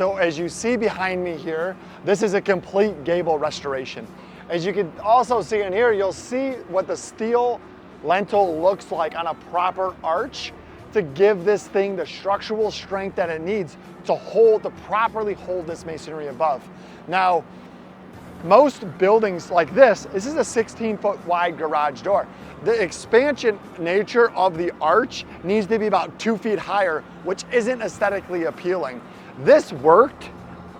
So as you see behind me here, this is a complete gable restoration. As you can also see in here, you'll see what the steel lintel looks like on a proper arch to give this thing the structural strength that it needs to properly hold this masonry above. Now, most buildings like this is a 16-foot wide garage door. The expansion nature of the arch needs to be about 2 feet higher, which isn't aesthetically appealing. This worked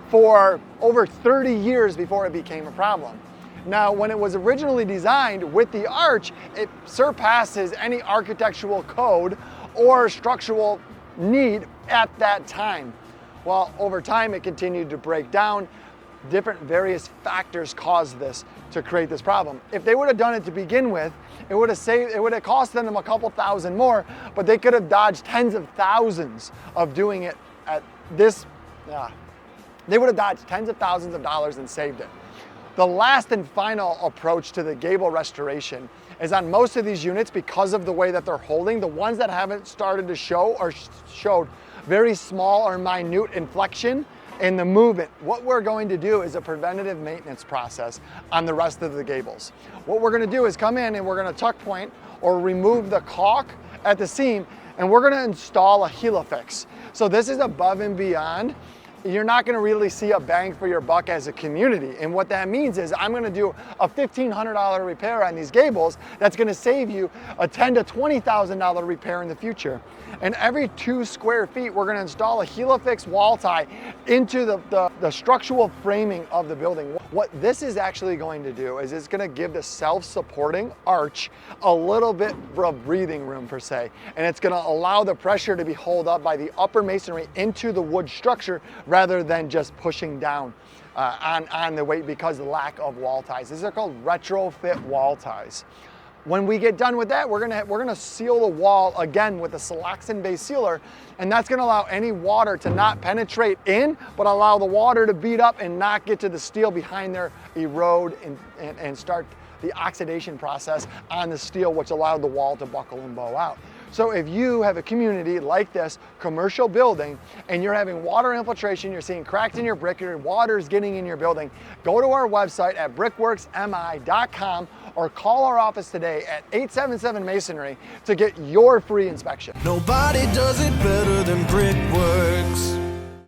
for over 30 years before it became a problem. Now, when it was originally designed with the arch, it surpasses any architectural code or structural need at that time. Well, over time, it continued to break down. Different various factors caused this to create this problem. If they would have done it to begin with, it would have cost them a couple thousand more, but they could have dodged tens of thousands of doing it at this. They would have dodged tens of thousands of dollars and saved it. The last and final approach to the gable restoration is on most of these units, because of the way that they're holding, the ones that haven't started to show or showed very small or minute inflection in the movement, what we're going to do is a preventative maintenance process on the rest of the gables. What we're going to do is come in and we're going to tuck point or remove the caulk at the seam, and we're going to install a helifix. So this is above and beyond. You're not going to really see a bang for your buck as a community. And what that means is I'm going to do a $1,500 repair on these gables that's going to save you a $10,000 to $20,000 repair in the future. And every 2 square feet, we're going to install a helifix wall tie into the structural framing of the building. What this is actually going to do is it's going to give the self-supporting arch a little bit of breathing room, per se. And it's going to allow the pressure to be held up by the upper masonry into the wood structure rather than just pushing down on the weight because of the lack of wall ties. These are called retrofit wall ties. When we get done with that, we're gonna seal the wall again with a siloxane-based sealer, and that's gonna allow any water to not penetrate in, but allow the water to beat up and not get to the steel behind there, erode and start the oxidation process on the steel, which allowed the wall to buckle and bow out. So if you have a community like this, commercial building, and you're having water infiltration, you're seeing cracks in your brick, your water is getting in your building, go to our website at brickworksmi.com or call our office today at 877 Masonry to get your free inspection. Nobody does it better than Brickworks.